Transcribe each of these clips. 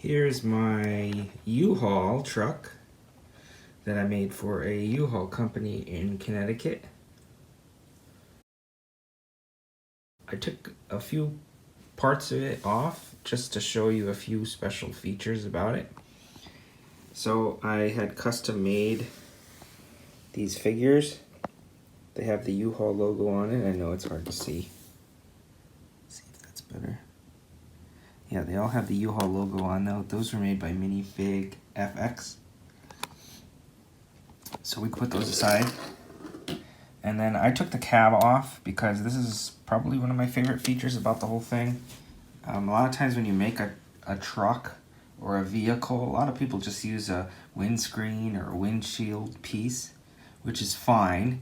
Here's my U-Haul truck that I made for a U-Haul company in Connecticut. I took a few parts of it off just to show you a few special features about it. So I had custom made these figures. They have the U-Haul logo on it. I know it's hard to see. See if that's better. Yeah, they all have the U-Haul logo on though. Those were made by Minifig FX. So we put those aside. And then I took the cab off because this is probably one of my favorite features about the whole thing. A lot of times when you make a truck or a vehicle, a lot of people just use a windscreen or a windshield piece, which is fine.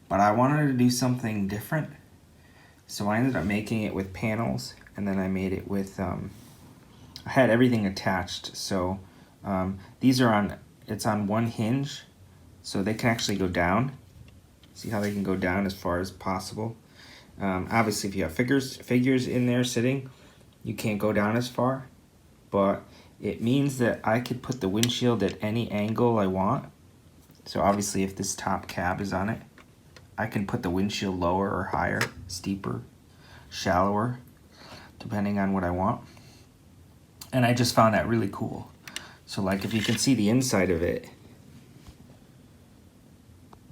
But I wanted to do something different. So I ended up making it with panels, and then I made it with, I had everything attached. So these are on, it's on one hinge, so they can actually go down. See how they can go down as far as possible. Obviously, if you have figures in there sitting, you can't go down as far, but it means that I could put the windshield at any angle I want. So obviously, if this top cab is on it, I can put the windshield lower or higher, steeper, shallower, depending on what I want. And I just found that really cool. So like if you can see the inside of it,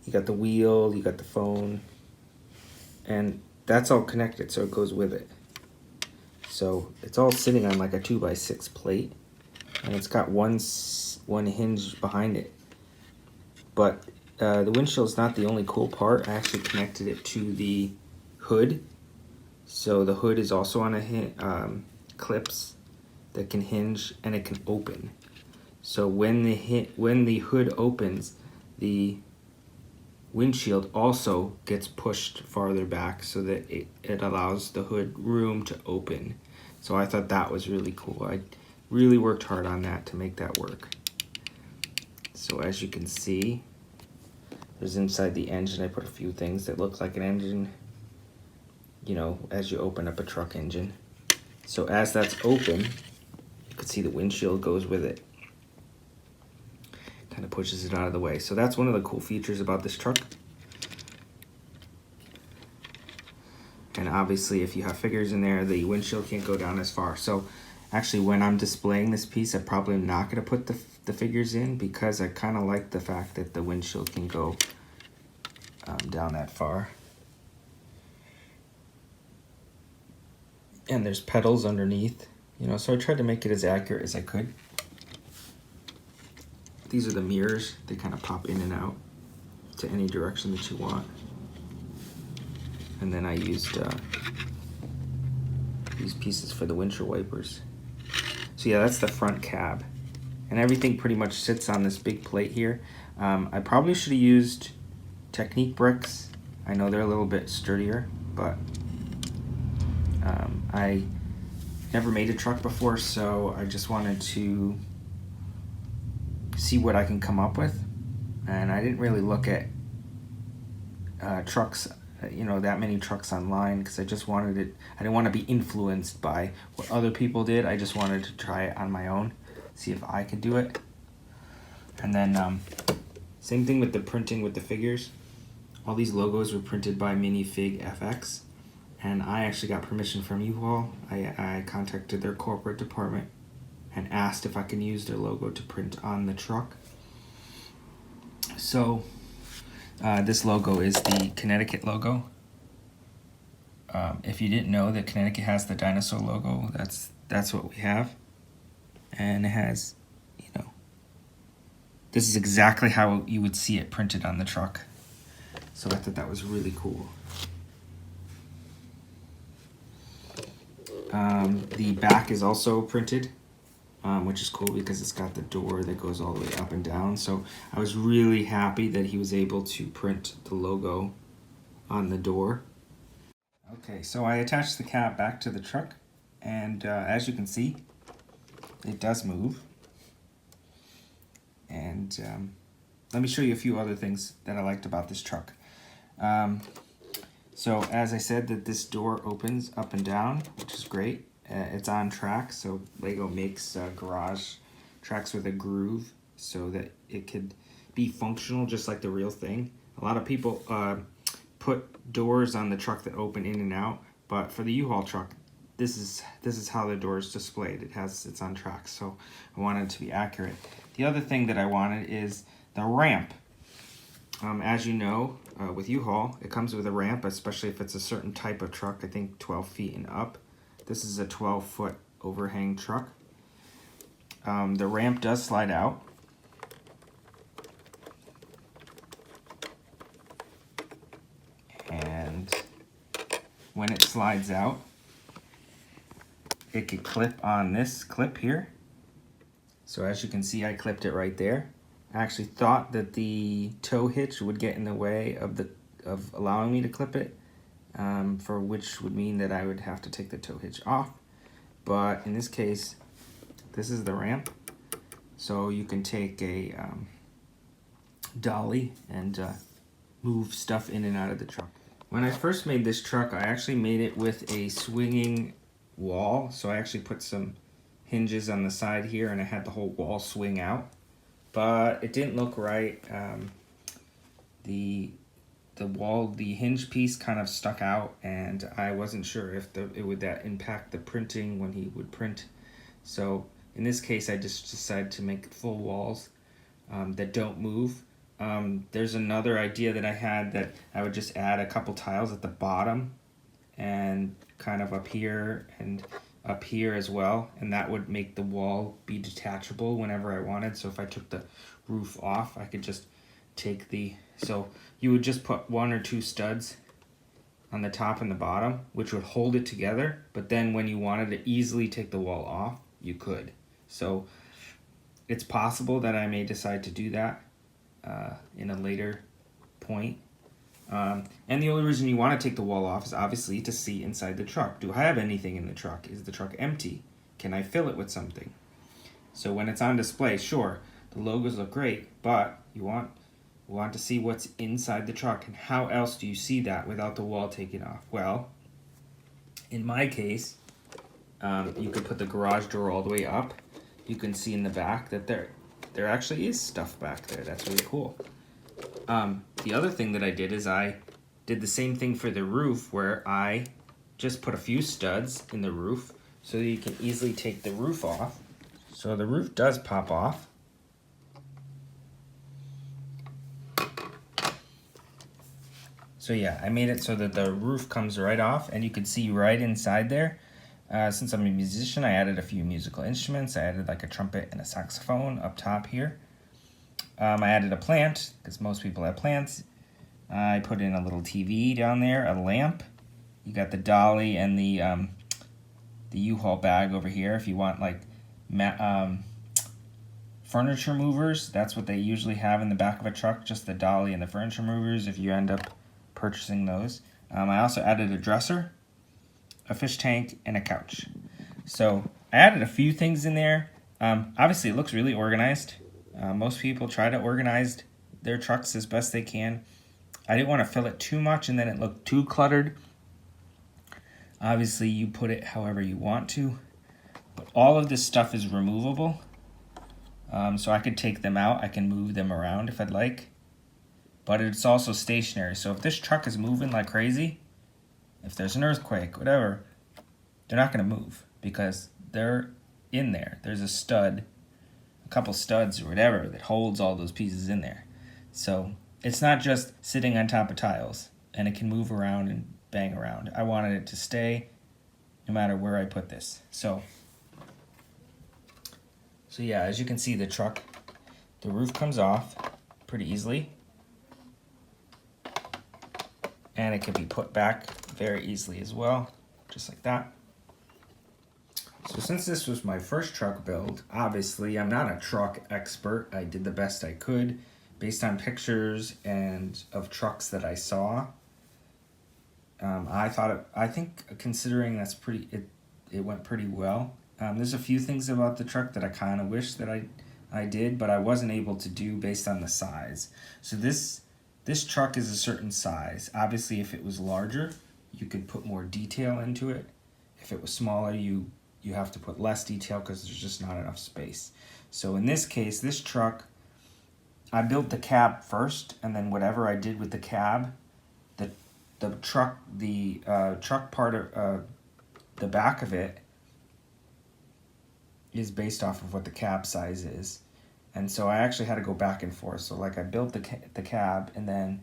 you got the wheel, you got the phone, and that's all connected, so it goes with it. So it's all sitting on like a 2x6 plate, and it's got one hinge behind it. But the windshield is not the only cool part. I actually connected it to the hood. So the hood is also on a clips that can hinge, and it can open. So when the hood opens, the windshield also gets pushed farther back so that it allows the hood room to open. So I thought that was really cool. I really worked hard on that to make that work. So as you can see, there's inside the engine, I put a few things that look like an engine, you know, as you open up a truck engine. So as that's open, you can see the windshield goes with it. Kind of pushes it out of the way. So that's one of the cool features about this truck. And obviously if you have figures in there, the windshield can't go down as far. So actually when I'm displaying this piece, I probably am not going to put the figures in because I kind of like the fact that the windshield can go down that far. And there's pedals underneath, you know, so I tried to make it as accurate as I could. These are the mirrors. They kind of pop in and out to any direction that you want. And then I used these pieces for the windshield wipers. So yeah, that's the front cab. And everything pretty much sits on this big plate here. I probably should have used Technique bricks. I know they're a little bit sturdier, but I never made a truck before, so I just wanted to see what I can come up with. And I didn't really look at trucks, you know, that many trucks online, because I just wanted it, I didn't want to be influenced by what other people did. I just wanted to try it on my own, see if I could do it. And then same thing with the printing with the figures. All these logos were printed by Minifig FX, and I actually got permission from U-Haul. I contacted their corporate department and asked if I can use their logo to print on the truck. So this logo is the Connecticut logo. If you didn't know that Connecticut has the dinosaur logo, that's what we have. And it has, you know, this is exactly how you would see it printed on the truck. So I thought that was really cool. The back is also printed, which is cool because it's got the door that goes all the way up and down. So I was really happy that he was able to print the logo on the door. Okay, so I attached the cab back to the truck, and as you can see, it does move. And let me show you a few other things that I liked about this truck. So as I said, that this door opens up and down, which is great. it's on track. So Lego makes garage tracks with a groove so that it could be functional just like the real thing. A lot of people put doors on the truck that open in and out, but for the U-Haul truck, this is how the door is displayed. It's on track, so I wanted it to be accurate. The other thing that I wanted is the ramp. As you know, with U-Haul, it comes with a ramp, especially if it's a certain type of truck, I think 12 feet and up. This is a 12-foot overhang truck. The ramp does slide out. And when it slides out, it could clip on this clip here. So as you can see, I clipped it right there. I actually thought that the tow hitch would get in the way of allowing me to clip it, for which would mean that I would have to take the tow hitch off. But in this case, this is the ramp. So you can take a dolly and move stuff in and out of the truck. When I first made this truck, I actually made it with a swinging wall. So I actually put some hinges on the side here and I had the whole wall swing out. But it didn't look right. The hinge piece kind of stuck out, and I wasn't sure if it would impact the printing when he would print. So in this case, I just decided to make full walls that don't move. There's another idea that I had that I would just add a couple tiles at the bottom and kind of up here and up here as well, and that would make the wall be detachable whenever I wanted. So if I took the roof off, I could just take so you would just put 1 or 2 studs on the top and the bottom, which would hold it together, but then when you wanted to easily take the wall off, you could. So it's possible that I may decide to do that in a later point. And the only reason you want to take the wall off is obviously to see inside the truck. Do I have anything in the truck? Is the truck empty? Can I fill it with something? So when it's on display, sure, the logos look great, but you want to see what's inside the truck. And how else do you see that without the wall taken off? Well, in my case, you could put the garage door all the way up. You can see in the back that there actually is stuff back there. That's really cool. The other thing that I did is I did the same thing for the roof, where I just put a few studs in the roof so that you can easily take the roof off. So the roof does pop off. So yeah, I made it so that the roof comes right off and you can see right inside there. Since I'm a musician, I added a few musical instruments. I added like a trumpet and a saxophone up top here. I added a plant, because most people have plants. I put in a little TV down there, a lamp. You got the dolly and the U-Haul bag over here. If you want like furniture movers, that's what they usually have in the back of a truck, just the dolly and the furniture movers if you end up purchasing those. I also added a dresser, a fish tank, and a couch. So I added a few things in there. Obviously, it looks really organized. Most people try to organize their trucks as best they can. I didn't want to fill it too much and then it looked too cluttered. Obviously, you put it however you want to. But all of this stuff is removable. So I could take them out. I can move them around if I'd like. But it's also stationary. So if this truck is moving like crazy, if there's an earthquake, whatever, they're not going to move because they're in there. There's a stud, a couple studs or whatever that holds all those pieces in there. So it's not just sitting on top of tiles and it can move around and bang around. I wanted it to stay no matter where I put this. So yeah, as you can see, the roof comes off pretty easily. And it can be put back very easily as well, just like that. So since this was my first truck build, obviously I'm not a truck expert. I did the best I could based on pictures and of trucks that I saw. I think considering that's it went pretty well. There's a few things about the truck that I kind of wish that I did, but I wasn't able to do based on the size. So this truck is a certain size. Obviously, if it was larger, you could put more detail into it. If it was smaller, you you have to put less detail because there's just not enough space. So in this case, this truck, I built the cab first, and then whatever I did with the cab, the truck part of the back of it is based off of what the cab size is. And so I actually had to go back and forth. So like I built the cab, and then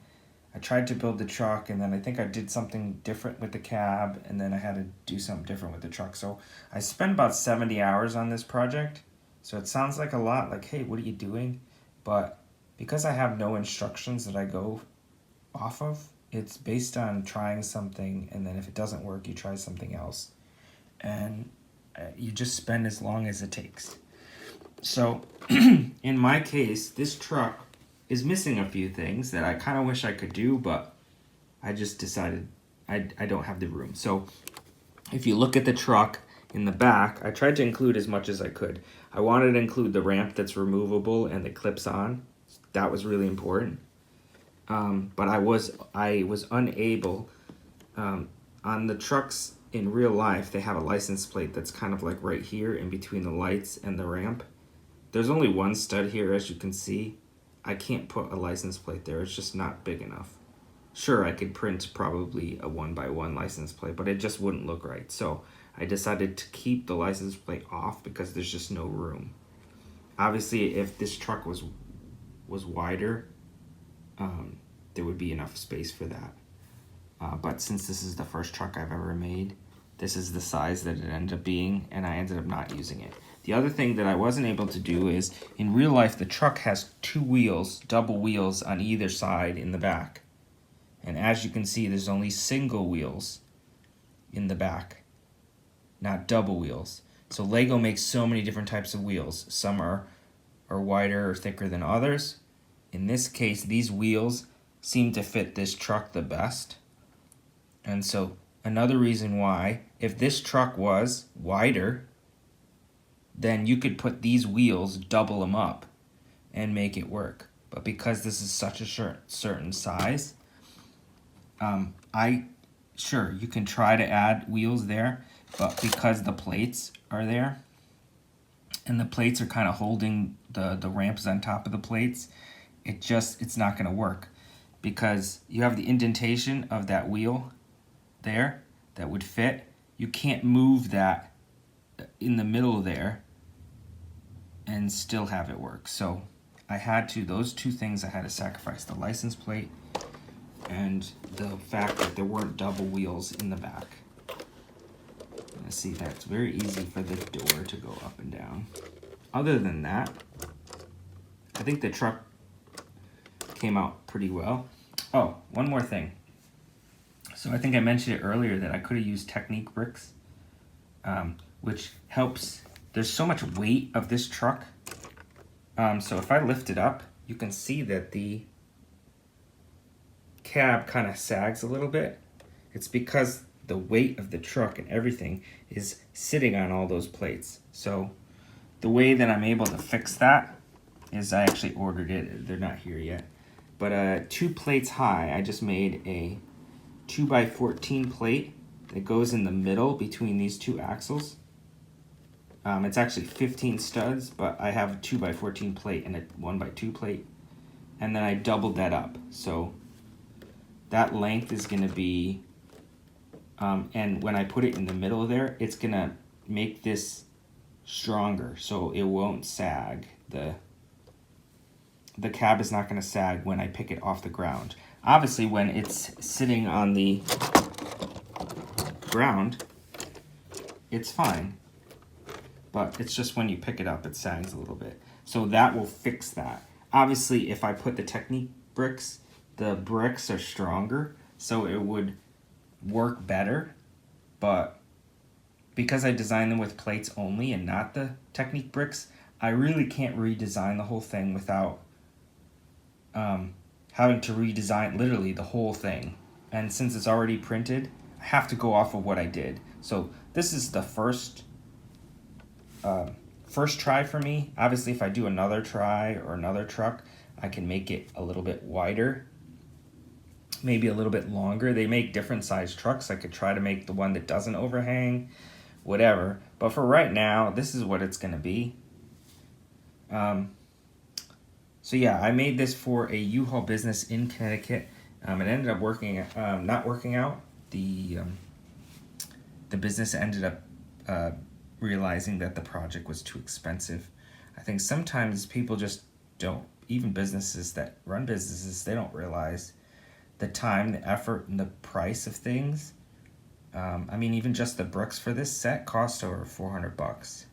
I tried to build the truck, and then I think I did something different with the cab, and then I had to do something different with the truck. So I spent about 70 hours on this project. So it sounds like a lot, like, hey, what are you doing? But because I have no instructions that I go off of, it's based on trying something, and then if it doesn't work, you try something else. And you just spend as long as it takes. So in my case, this truck is missing a few things that I kind of wish I could do, but I just decided I don't have the room. So if you look at the truck in the back, I tried to include as much as I could. I wanted to include the ramp that's removable and the clips on. That was really important. But I was unable, on the trucks in real life, they have a license plate that's kind of like right here in between the lights and the ramp. There's only one stud here, as you can see. I can't put a license plate there. It's just not big enough. Sure, I could print probably a 1x1 license plate, but it just wouldn't look right. So I decided to keep the license plate off because there's just no room. Obviously, if this truck was wider, there would be enough space for that. But since this is the first truck I've ever made, this is the size that it ended up being, and I ended up not using it. The other thing that I wasn't able to do is, in real life, the truck has two wheels, double wheels on either side in the back. And as you can see, there's only single wheels in the back, not double wheels. So Lego makes so many different types of wheels. Some are wider or thicker than others. In this case, these wheels seem to fit this truck the best. And so another reason why, if this truck was wider, then you could put these wheels, double them up, and make it work. But because this is such a certain size, sure, you can try to add wheels there, but because the plates are there, and the plates are kind of holding the ramps on top of the plates, it's not going to work. Because you have the indentation of that wheel there that would fit. You can't move that in the middle there and still have it work. So I had to, those two things I had to sacrifice, the license plate and the fact that there weren't double wheels in the back. Let's see, that's very easy for the door to go up and down. Other than that, I think the truck came out pretty well. Oh, one more thing. So I think I mentioned it earlier that I could have used Technique bricks, which helps. There's so much weight of this truck. So if I lift it up, you can see that the cab kind of sags a little bit. It's because the weight of the truck and everything is sitting on all those plates. So the way that I'm able to fix that is I actually ordered it. They're not here yet. But 2 plates high, I just made a 2x14 plate that goes in the middle between these two axles. It's actually 15 studs, but I have a 2x14 plate and a 1x2 plate. And then I doubled that up. So that length is going to be, and when I put it in the middle there, it's going to make this stronger so it won't sag. The cab is not going to sag when I pick it off the ground. Obviously, when it's sitting on the ground, it's fine. But it's just when you pick it up, it sags a little bit. So that will fix that. Obviously, if I put the Technique bricks, the bricks are stronger, so it would work better. But because I designed them with plates only and not the Technique bricks, I really can't redesign the whole thing without having to redesign literally the whole thing. And since it's already printed, I have to go off of what I did. So this is the first try for me. Obviously, if I do another try or another truck, I can make it a little bit wider, maybe a little bit longer. They make different size trucks. I could try to make the one that doesn't overhang, whatever. But for right now, this is what it's gonna be. So yeah, I made this for a U-Haul business in Connecticut. It ended up not working out. The business ended up realizing that the project was too expensive. I think sometimes people just don't, even businesses that run businesses, they don't realize the time, the effort, and the price of things. I mean, even just the bricks for this set cost over $400.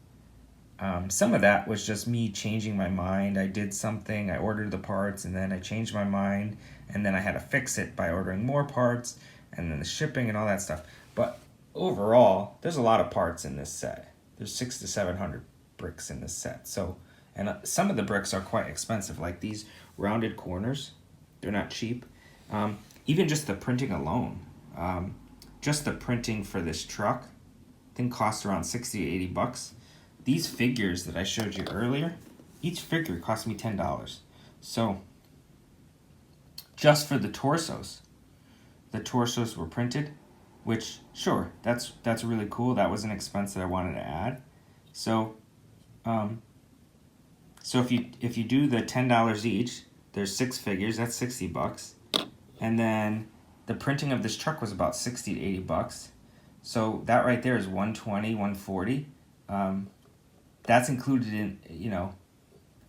Some of that was just me changing my mind. I did something, I ordered the parts, and then I changed my mind, and then I had to fix it by ordering more parts, and then the shipping and all that stuff. But overall, there's a lot of parts in this set. There's 600 to 700 bricks in this set. So, and some of the bricks are quite expensive, like these rounded corners. They're not cheap. Even just the printing alone, just the printing for this truck, I think costs around 60 to 80 bucks. These figures that I showed you earlier, each figure cost me $10. So, just for the torsos were printed, which, sure, that's really cool. That was an expense that I wanted to add. So, so if you do the $10 each, there's 6 figures. That's 60 bucks, and then the printing of this truck was about 60 to 80 bucks. So that right there is 120, 140. That's included in,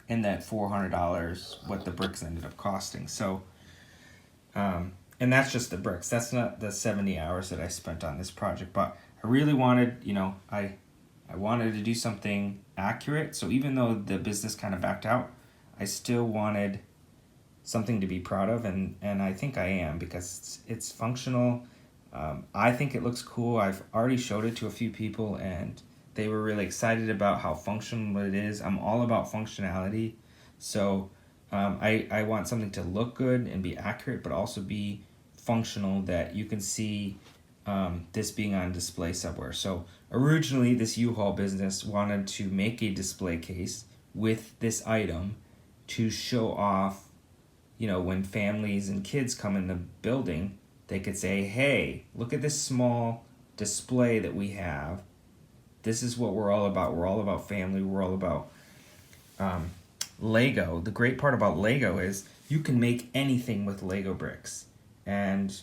in that $400 what the bricks ended up costing. So, and that's just the bricks. That's not the 70 hours that I spent on this project. But I really wanted, I wanted to do something accurate. So even though the business kind of backed out, I still wanted something to be proud of, and I think I am, because it's functional. I think it looks cool. I've already showed it to a few people, and they were really excited about how functional it is. I'm all about functionality. So I want something to look good and be accurate, but also be functional, that you can see this being on display somewhere. So originally, this U-Haul business wanted to make a display case with this item to show off, when families and kids come in the building, they could say, hey, look at this small display that we have. This is what we're all about. We're all about family. We're all about Lego. The great part about Lego is you can make anything with Lego bricks. And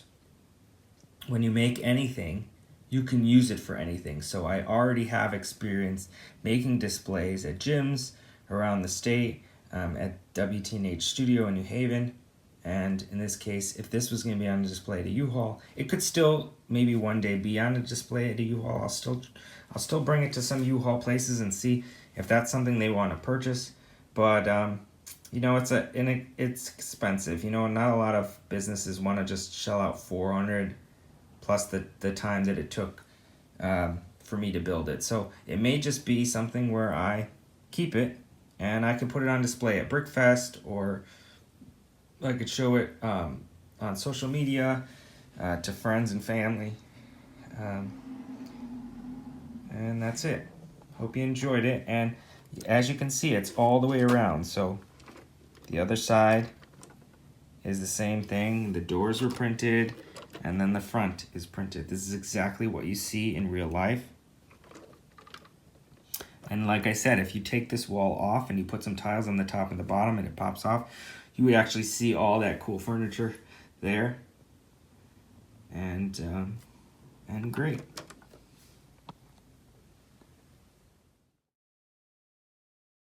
when you make anything, you can use it for anything. So I already have experience making displays at gyms around the state, at WTNH Studio in New Haven. And in this case, if this was going to be on display at a U-Haul, it could still maybe one day be on a display at a U-Haul. I'll still bring it to some U-Haul places and see if that's something they want to purchase. But it's expensive. Not a lot of businesses want to just shell out $400 plus the time that it took for me to build it. So it may just be something where I keep it and I could put it on display at Brickfest, or I could show it on social media to friends and family. And that's it. Hope you enjoyed it. And as you can see, it's all the way around. So the other side is the same thing. The doors were printed, and then the front is printed. This is exactly what you see in real life. And like I said, if you take this wall off and you put some tiles on the top and the bottom and it pops off, you would actually see all that cool furniture there. And great.